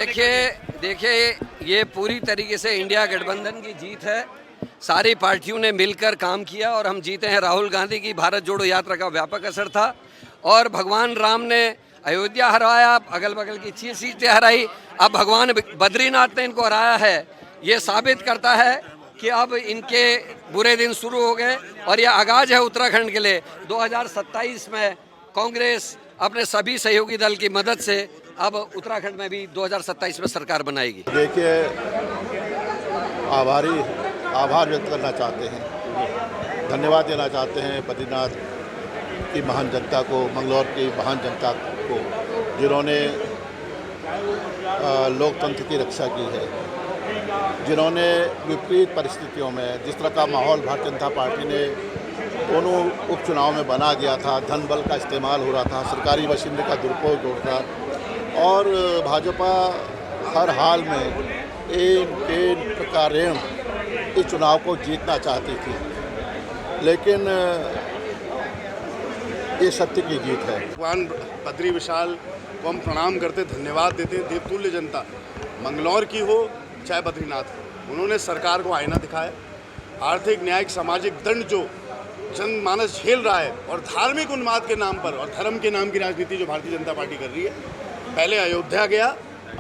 देखिए ये पूरी तरीके से इंडिया गठबंधन की जीत है। सारी पार्टियों ने मिलकर काम किया और हम जीते हैं। राहुल गांधी की भारत जोड़ो यात्रा का व्यापक असर था और भगवान राम ने अयोध्या हराया, अगल बगल की 6 सीटें हराई। अब भगवान बद्रीनाथ ने इनको हराया है। ये साबित करता है कि अब इनके बुरे दिन शुरू हो गए और यह आगाज है उत्तराखंड के लिए। 2027 में कांग्रेस अपने सभी सहयोगी दल की मदद से अब उत्तराखंड में भी 2027 में सरकार बनाएगी। देखिए, आभार व्यक्त करना चाहते हैं, धन्यवाद देना चाहते हैं बद्रीनाथ की महान जनता को, मंगलौर की महान जनता को, जिन्होंने लोकतंत्र की रक्षा की है, जिन्होंने विपरीत परिस्थितियों में जिस तरह का माहौल भारतीय जनता पार्टी ने दोनों उपचुनाव में बना दिया था, धन बल का इस्तेमाल हो रहा था, सरकारी मशीनरी का दुरुपयोग हो रहा था और भाजपा हर हाल में एक प्रकार इस चुनाव को जीतना चाहती थी, लेकिन ये सत्य की जीत है। भगवान बद्री विशाल को हम प्रणाम करते, धन्यवाद देते हैं। देवतुल्य जनता मंगलौर की हो चाहे बद्रीनाथ हो, उन्होंने सरकार को आईना दिखाया। आर्थिक न्यायिक सामाजिक दंड जो जनमानस झेल रहा है और धार्मिक उन्माद के नाम पर और धर्म के नाम की राजनीति जो भारतीय जनता पार्टी कर रही है, पहले अयोध्या गया,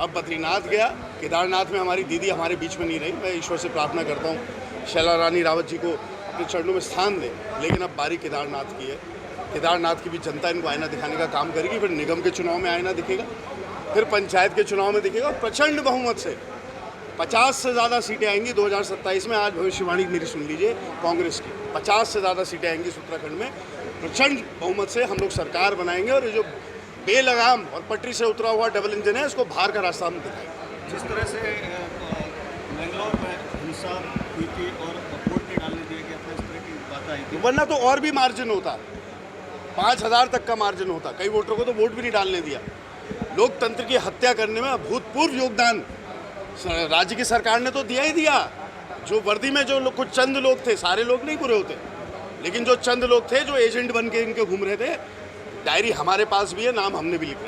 अब बद्रीनाथ गया, केदारनाथ में हमारी दीदी हमारे बीच में नहीं रही। मैं ईश्वर से प्रार्थना करता हूँ शैला रानी रावत जी को अपने चरणों में स्थान दे, लेकिन अब बारी केदारनाथ की है। केदारनाथ की भी जनता इनको आईना दिखाने का काम करेगी। फिर निगम के चुनाव में आईना दिखेगा, फिर पंचायत के चुनाव में दिखेगा। प्रचंड बहुमत से 50 से ज़्यादा सीटें आएंगी 2027 में। आज भविष्यवाणी मेरी सुन लीजिए, कांग्रेस की 50 से ज़्यादा सीटें आएंगी उत्तराखंड में। प्रचंड बहुमत से हम लोग सरकार बनाएंगे और ये जो बेलगाम और पटरी से उतरा हुआ डबल इंजन है, इसको बाहर का रास्ता हम दिखाएंगे। जिस तरह से बेंगलोर में हिंसा हुई थी और वोट नहीं डालने दिए गए, इस तरह की बात आई थी, वरना तो और भी मार्जिन होता, 5000 तक का मार्जिन होता। कई वोटरों को तो वोट भी नहीं डालने दिया। लोकतंत्र की हत्या करने में अभूतपूर्व योगदान राज्य की सरकार ने तो दिया ही दिया। जो वर्दी में जो लोग, कुछ चंद लोग थे, सारे लोग नहीं पूरे होते, लेकिन जो चंद लोग थे जो एजेंट बन के इनके घूम रहे थे, डायरी हमारे पास भी है, नाम हमने भी लिखा।